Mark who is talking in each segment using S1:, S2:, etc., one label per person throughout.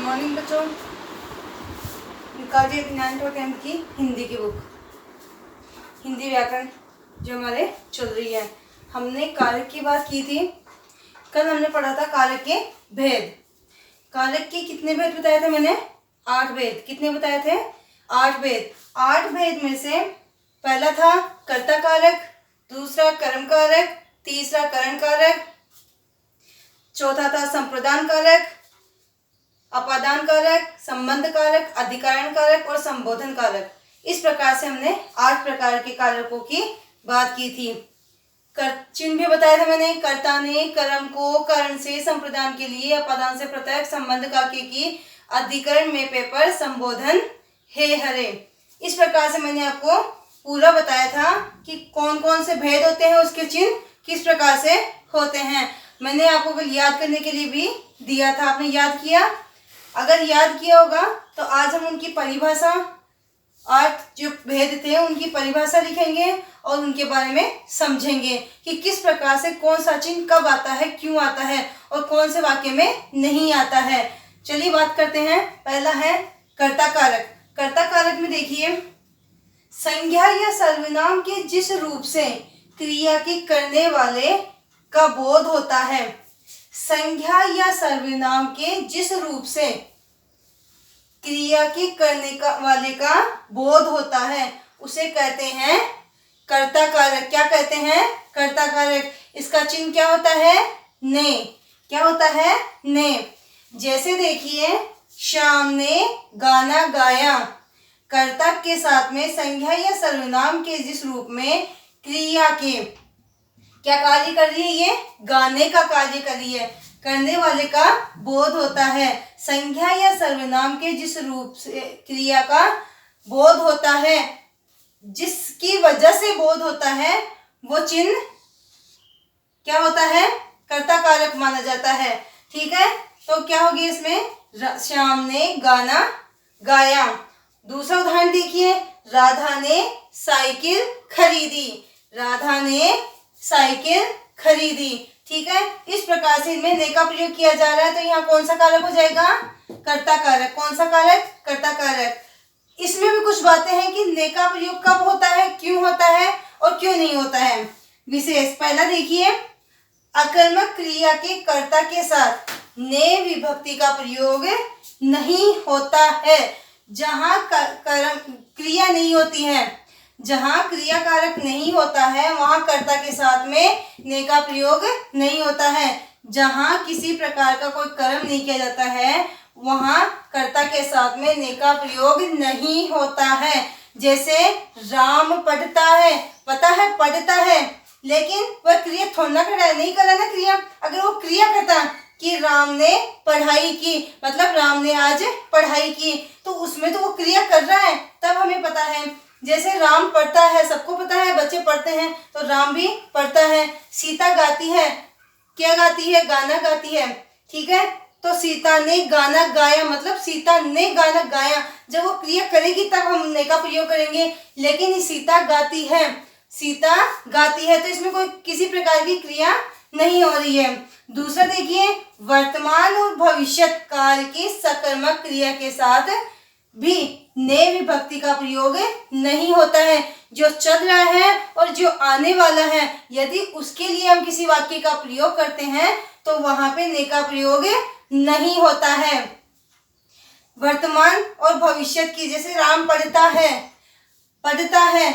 S1: Morning बच्चों, निकालिए 9th और 10th की हिंदी की बुक, हिंदी व्याकरण जो हमारे चल रही है। हमने कारक की बात की थी। कल हमने पढ़ा था कारक के भेद। कारक के कितने भेद बताए थे मैंने? 8 भेद। कितने बताए थे? 8 भेद। 8 भेद में से पहला था कर्ता कारक, दूसरा कर्म कारक, तीसरा करण कारक, चौथा था संप्रदान कारक, अपादान कारक, संबंध कारक, अधिकरण कारक और संबोधन कारक। इस प्रकार से हमने 8 प्रकार के कारकों की बात की थी। चिन्ह भी बताया था मैंने। कर्ता ने कर्म को करण से संप्रदान के लिए, अपादान से प्रत्यय, संबंध काके की, अधिकरण में पेपर, संबोधन हे हरे। इस प्रकार से मैंने आपको पूरा बताया था कि कौन कौन से भेद होते हैं, उसके चिन्ह किस प्रकार से होते हैं। मैंने आपको याद करने के लिए भी दिया था, आपने याद किया? अगर याद किया होगा तो आज हम उनकी परिभाषा, 8 जो भेद थे उनकी परिभाषा लिखेंगे और उनके बारे में समझेंगे कि किस प्रकार से कौन सा चिन्ह कब आता है, क्यों आता है और कौन से वाक्य में नहीं आता है। चलिए बात करते हैं। पहला है कर्ता कारक। कर्ता कारक में देखिए, संज्ञा या सर्वनाम के जिस रूप से क्रिया के करने वाले का बोध होता है, संज्ञा या सर्वनाम के जिस रूप से क्रिया के करने का वाले का बोध होता है उसे कहते हैं कर्ता कारक। क्या कहते हैं? कर्ता कारक। इसका चिन्ह क्या होता है? ने। क्या होता है? ने। जैसे देखिए, श्याम ने गाना गाया। कर्ता के साथ में संज्ञा या सर्वनाम के जिस रूप में क्रिया के क्या कार्य कर रही है, ये गाने का कार्य कर रही है, करने वाले का बोध होता है। संज्ञा या सर्वनाम के जिस रूप से क्रिया का बोध होता है, जिसकी वजह से बोध होता है, वो चिन्ह क्या होता है? कर्ता कारक माना जाता है। ठीक है, तो क्या होगी इसमें? श्याम ने गाना गाया। दूसरा उदाहरण देखिए, राधा ने साइकिल खरीदी। राधा ने साइकिल खरीदी। ठीक है, इस प्रकार से इनमें ने का प्रयोग किया जा रहा है, तो यहाँ कौन सा कारक हो जाएगा? कर्ता कारक। कौन सा कारक? कर्ता कारक। इसमें भी कुछ बातें हैं कि ने का प्रयोग कब होता है, क्यों होता है और क्यों नहीं होता है। विशेष पहला देखिए, अकर्मक क्रिया के कर्ता के साथ ने विभक्ति का प्रयोग नहीं होता है। जहाँ क्रिया नहीं होती है, जहाँ क्रिया कारक नहीं होता है, वहाँ कर्ता के साथ में ने का प्रयोग नहीं होता है। जहाँ किसी प्रकार का कोई कर्म नहीं किया जाता है, वहाँ कर्ता के साथ में ने का प्रयोग नहीं होता है। जैसे राम पढ़ता है, पता है पढ़ता है, लेकिन वह क्रिया थोड़ा ना कर रहा है, नहीं कर रहा ना क्रिया। अगर वो क्रिया करता कि राम ने पढ़ाई की, मतलब राम ने आज पढ़ाई की, तो उसमें तो वो क्रिया कर रहा है, तब हमें पता है। जैसे राम पढ़ता है, सबको पता है, बच्चे पढ़ते हैं, तो राम भी पढ़ता है। सीता गाती है, क्या गाती है? गाना गाती है। ठीक है, तो सीता ने गाना गाया, मतलब सीता ने गाना गाया। जब वो क्रिया करेगी तब हम ने का प्रयोग करेंगे, लेकिन सीता गाती है, सीता गाती है, तो इसमें कोई किसी प्रकार की क्रिया नहीं हो रही है। दूसरा देखिए, वर्तमान और भविष्य काल की सकर्मक क्रिया के साथ भी ने विभक्ति का प्रयोग नहीं होता है। जो चल रहा है और जो आने वाला है, यदि उसके लिए हम किसी वाक्य का प्रयोग करते हैं तो वहां पे ने का प्रयोग नहीं होता है। वर्तमान और भविष्य की, जैसे राम पढ़ता है, पढ़ता है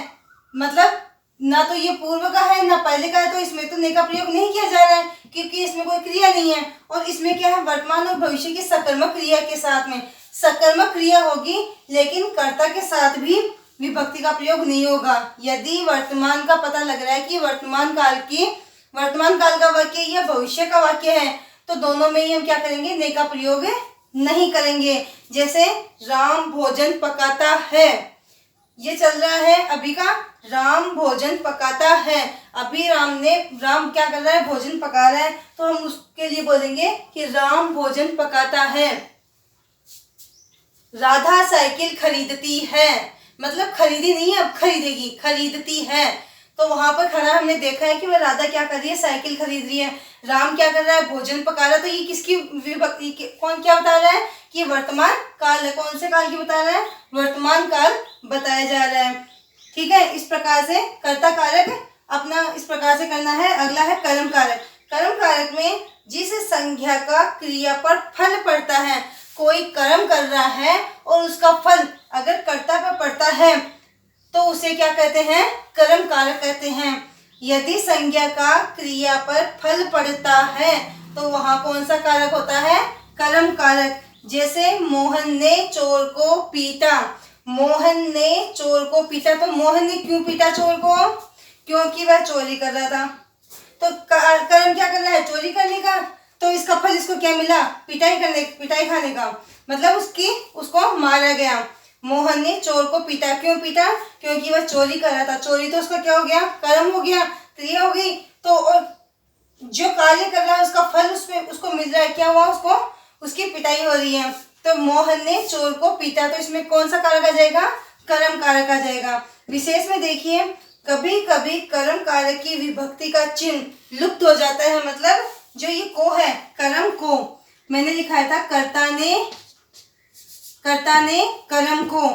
S1: मतलब ना तो ये पूर्व का है ना पहले का है, तो इसमें तो ने का प्रयोग नहीं किया जा रहा है क्योंकि इसमें कोई क्रिया नहीं है। और इसमें क्या है? वर्तमान और भविष्य की सकर्मक क्रिया के साथ में सकर्मक क्रिया होगी, लेकिन कर्ता के साथ भी विभक्ति का प्रयोग नहीं होगा। यदि वर्तमान का पता लग रहा है कि वर्तमान काल का वाक्य या भविष्य का वाक्य है, तो दोनों में ही हम क्या करेंगे? ने का प्रयोग नहीं करेंगे। जैसे राम भोजन पकाता है, ये चल रहा है अभी का, राम भोजन पकाता है। अभी राम क्या कर रहा है? भोजन पका रहा है, तो हम उसके लिए बोलेंगे कि राम भोजन पकाता है। राधा साइकिल खरीदती है, मतलब खरीदी नहीं है, अब खरीदेगी, खरीदती है। तो वहां पर खड़ा हमने देखा है कि वह राधा क्या कर रही है, साइकिल खरीद रही है। राम क्या कर रहा है, भोजन पका रहा है। तो ये किसकी विभक्ति, कौन क्या बता रहा है कि वर्तमान काल है। कौन से काल की बता रहा है, वर्तमान काल बताया जा रहा है। ठीक है, इस प्रकार से कर्ता कारक अपना इस प्रकार से करना है। अगला है कर्म कारक। कर्म कारक में जिस संज्ञा का क्रिया पर फल पड़ता है, कोई कर्म कर रहा है और उसका फल अगर कर्ता पर पड़ता है तो उसे क्या कहते हैं, कर्म कारक कहते हैं। यदि संज्ञा का क्रिया पर फल पड़ता है तो वहां कौन सा कारक होता है, कर्म कारक। जैसे मोहन ने चोर को पीटा। मोहन ने चोर को पीटा, तो मोहन ने क्यों पीटा चोर को, क्योंकि वह चोरी कर रहा था। तो कर्म क्या करना है, चोरी करने का। तो इसका फल इसको क्या मिला, पिटाई खाने का, मतलब उसको मारा गया। मोहन ने चोर को पीटा, क्यों पीटा, क्योंकि वह चोरी कर रहा था। चोरी तो उसका क्या हो गया, कर्म हो गया, क्रिया हो गई। तो और जो कार्य कर रहा है उसका फल उसको मिल रहा है, क्या हुआ, उसको उसकी पिटाई हो रही है। तो मोहन ने चोर को पीटा, तो इसमें कौन सा कारक आ जाएगा, कर्म कारक आ जाएगा। विशेष में देखिए, कभी कभी कर्म कारक की विभक्ति का चिन्ह लुप्त हो जाता है। मतलब जो ये को है, कर्म को मैंने लिखाया था, कर्ता ने कर्म को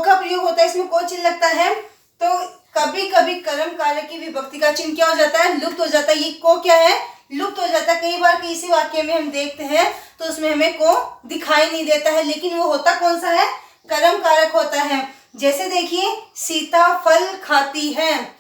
S1: का प्रयोग होता है, इसमें को चिन्ह लगता है। तो कभी कभी कर्म कारक की विभक्ति का चिन्ह क्या हो जाता है, लुप्त हो जाता है। ये को क्या है, लुप्त हो जाता है। कई बार किसी वाक्य में हम देखते हैं तो उसमें हमें को दिखाई नहीं देता है, लेकिन वो होता कौन सा है, कर्म कारक होता है। जैसे देखिए, सीता फल खाती है।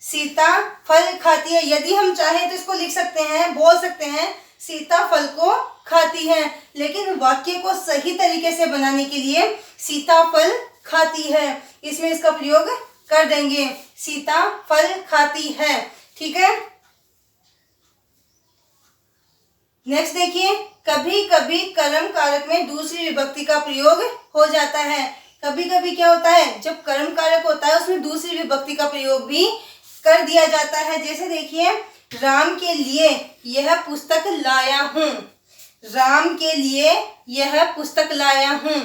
S1: सीता फल खाती है, यदि हम चाहें तो इसको लिख सकते हैं, बोल सकते हैं सीता फल को खाती है। लेकिन वाक्य को सही तरीके से बनाने के लिए सीता फल खाती है, इसमें इसका प्रयोग कर देंगे, सीता फल खाती है। ठीक है, नेक्स्ट देखिए, कभी कभी कर्म कारक में दूसरी विभक्ति का प्रयोग हो जाता है। कभी कभी क्या होता है, जब कर्म कारक होता है उसमें दूसरी विभक्ति का प्रयोग भी कर दिया जाता है। जैसे देखिए, राम के लिए यह पुस्तक लाया हूँ। राम के लिए यह पुस्तक लाया हूँ।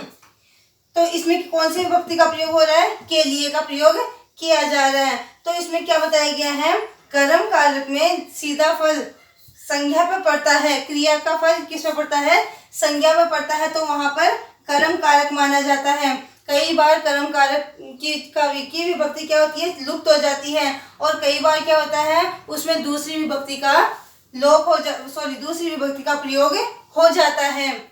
S1: तो इसमें कौन सी विभक्ति का प्रयोग हो रहा है, के लिए का प्रयोग किया जा रहा है। तो इसमें क्या बताया गया है, कर्म कारक में सीधा फल संज्ञा पर पड़ता है, क्रिया का फल किस पर पड़ता है, संज्ञा पर पड़ता है, तो वहां पर कर्म कारक माना जाता है। कई बार कर्म कारक की विभक्ति क्या होती है, लुप्त हो जाती है, और कई बार क्या होता है, उसमें दूसरी विभक्ति का दूसरी विभक्ति का प्रयोग हो जाता है।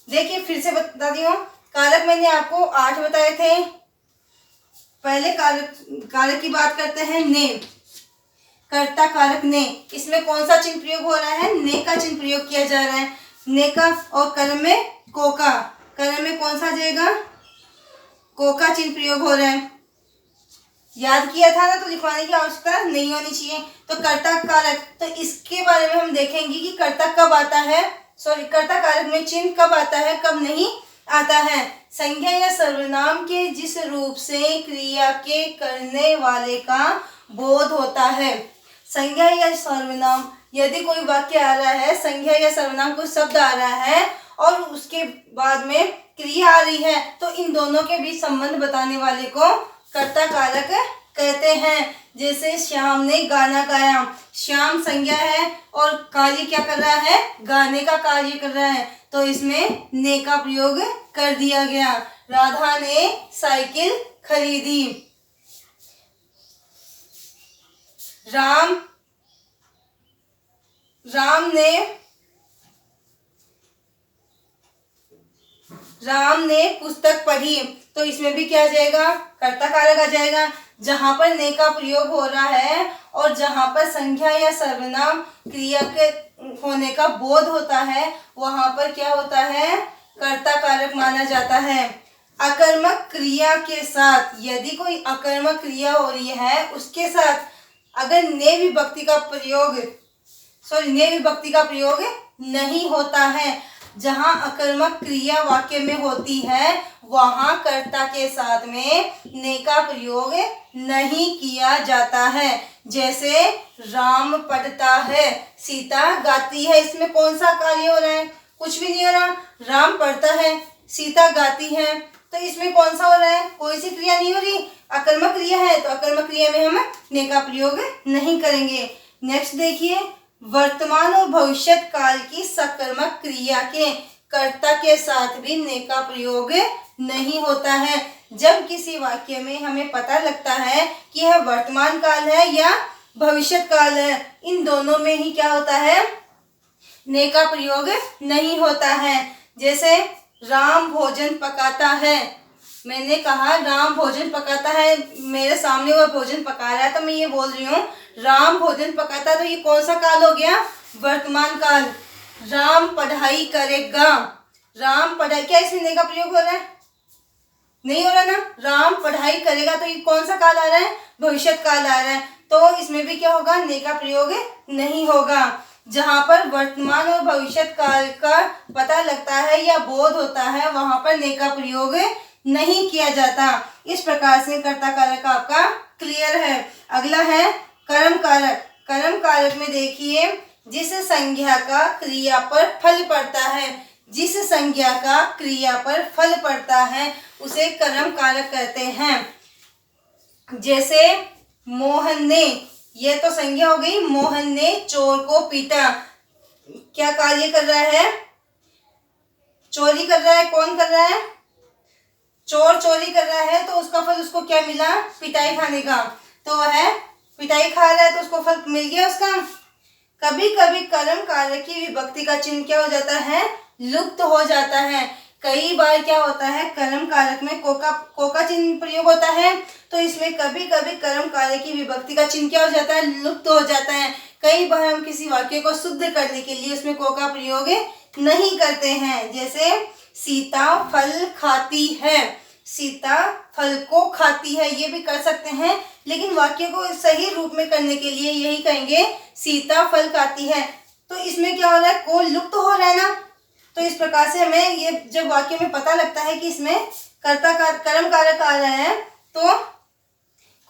S1: देखिए फिर से बता दी हूँ, कारक मैंने आपको 8 बताए थे। पहले कारक की बात करते हैं, ने, कर्ता कारक ने। इसमें कौन सा चिन्ह प्रयोग हो रहा है, ने का चिन्ह प्रयोग किया जा रहा है, ने का। और कर्म में को का, कर्म में कौन सा आ जाएगा, को का चिन्ह प्रयोग हो रहा है। याद किया था ना, तो लिखवाने की आवश्यकता नहीं होनी चाहिए। तो कर्ता कारक, तो इसके बारे में हम देखेंगे कि कर्ता कब आता है, कर्ता कारक में चिन्ह कब आता है, कब नहीं आता है। संज्ञा या सर्वनाम के जिस रूप से क्रिया के करने वाले का बोध होता है। संज्ञा या सर्वनाम, यदि कोई वाक्य आ रहा है, संज्ञा या सर्वनाम कोई शब्द आ रहा है और उसके बाद में क्रिया आ रही है, तो इन दोनों के बीच संबंध बताने वाले को कर्ता कारक कहते हैं। जैसे श्याम ने गाना गाया, श्याम संज्ञा है और कार्य क्या कर रहा है, गाने का कार्य कर रहा है, तो इसमें ने का प्रयोग कर दिया गया। राधा ने साइकिल खरीदी। राम ने पुस्तक पढ़ी, तो इसमें भी क्या आ जाएगा, कर्ता कारक आ जाएगा। जहां पर ने का प्रयोग हो रहा है और जहां पर संज्ञा या सर्वनाम क्रिया के होने का बोध होता है, वहां पर क्या होता है, कर्ता कारक माना जाता है। अकर्मक क्रिया के साथ, यदि कोई अकर्मक क्रिया हो रही है उसके साथ अगर ने विभक्ति का प्रयोग नहीं होता है, जहां अकर्मक क्रिया वाक्य में होती है वहां कर्ता के साथ में ने का प्रयोग नहीं किया जाता है। जैसे राम पढ़ता है, सीता गाती है, इसमें कौन सा कार्य हो रहा है, कुछ भी नहीं हो रहा। राम पढ़ता है, सीता गाती है, तो इसमें कौन सा हो रहा है, कोई सी क्रिया नहीं हो रही, अकर्मक क्रिया है तो अकर्मक क्रिया में हम ने का प्रयोग नहीं करेंगे। नेक्स्ट देखिए, वर्तमान और भविष्य काल की सकर्मक क्रिया के कर्ता के साथ भी ने का प्रयोग नहीं होता है। जब किसी वाक्य में हमें पता लगता है कि यह वर्तमान काल है या भविष्य काल है, इन दोनों में ही क्या होता है, ने का प्रयोग नहीं होता है। जैसे राम भोजन पकाता है, मैंने कहा राम भोजन पकाता है, मेरे सामने वह भोजन पका रहा है तो मैं ये बोल रही हूँ राम भोजन पकाता, तो ये कौन सा काल हो गया, वर्तमान काल। राम पढ़ाई करेगा, राम पढ़ाई, क्या इसमें ने का प्रयोग हो रहा है, नहीं हो रहा ना। राम पढ़ाई करेगा तो ये कौन सा काल आ रहा है, भविष्य काल आ रहा है, तो इसमें भी क्या होगा, ने का प्रयोग नहीं होगा। जहां पर वर्तमान और भविष्य काल का पता लगता है या बोध होता है वहां पर ने का प्रयोग नहीं किया जाता। इस प्रकार से कर्ता कारक आपका क्लियर है। अगला है कर्म कारक। कर्म कारक में देखिए, जिस संज्ञा का क्रिया पर फल पड़ता है, जिस संज्ञा का क्रिया पर फल पड़ता है उसे कर्म कारक कहते हैं। जैसे मोहन ने, ये तो संज्ञा हो गई, मोहन ने चोर को पीटा, क्या कार्य कर रहा है, चोरी कर रहा है। कौन कर रहा है, चोर चोरी कर रहा है, तो उसका फल उसको क्या मिला, पिटाई खाने का, तो वह पिटाई खा रहा है तो उसको फल मिल गया उसका। कभी कभी कर्म कारक की विभक्ति का चिन्ह क्या हो जाता है, लुप्त हो जाता है। कई बार क्या होता है, कर्म कारक में कोका चिन्ह प्रयोग होता है, तो इसमें कभी कभी कर्म कारक की विभक्ति का चिन्ह क्या हो जाता है, लुप्त हो जाता है। कई बार हम किसी वाक्य को शुद्ध करने के लिए उसमें को का प्रयोग नहीं करते हैं। जैसे सीता फल खाती है, सीता फल को खाती है, ये भी कर सकते हैं, लेकिन वाक्य को सही रूप में करने के लिए यही कहेंगे सीता फल खाती है। तो इसमें क्या हो रहा है, को लुप्त हो रहा है ना। तो इस प्रकार से हमें ये जब वाक्य में पता लगता है कि इसमें कर्ता का कर्म कारक आ रहा है तो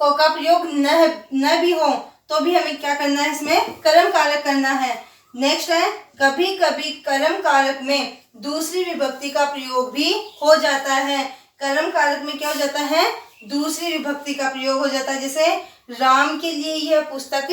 S1: को का प्रयोग न भी हो तो भी हमें क्या करना है, इसमें कर्म कारक करना है। नेक्स्ट है, कभी कभी कर्म कारक में दूसरी विभक्ति का प्रयोग भी हो जाता है। कर्म कारक में क्या हो जाता है, दूसरी विभक्ति का प्रयोग हो जाता है। जैसे राम के लिए यह पुस्तक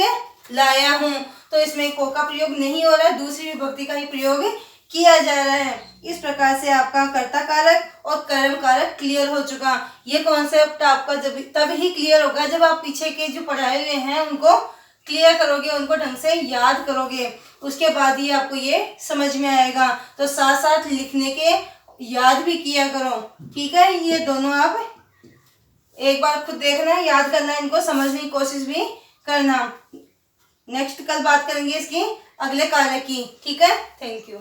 S1: लाया हूँ, तो इसमें को का प्रयोग नहीं हो रहा है, दूसरी विभक्ति का ही प्रयोग किया जा रहा है। इस प्रकार से आपका कर्ता कारक और कर्म कारक क्लियर हो चुका। ये कॉन्सेप्ट आपका तब ही क्लियर होगा जब आप पीछे के जो पढ़ाए हुए हैं उनको क्लियर करोगे, उनको ढंग से याद करोगे, उसके बाद ही आपको ये समझ में आएगा। तो साथ साथ लिखने के याद भी किया करो, ठीक है। ये दोनों आप एक बार खुद देखना है, याद करना है, इनको समझने की कोशिश भी करना। नेक्स्ट कल बात करेंगे इसकी अगले कार्य की, ठीक है। Thank you.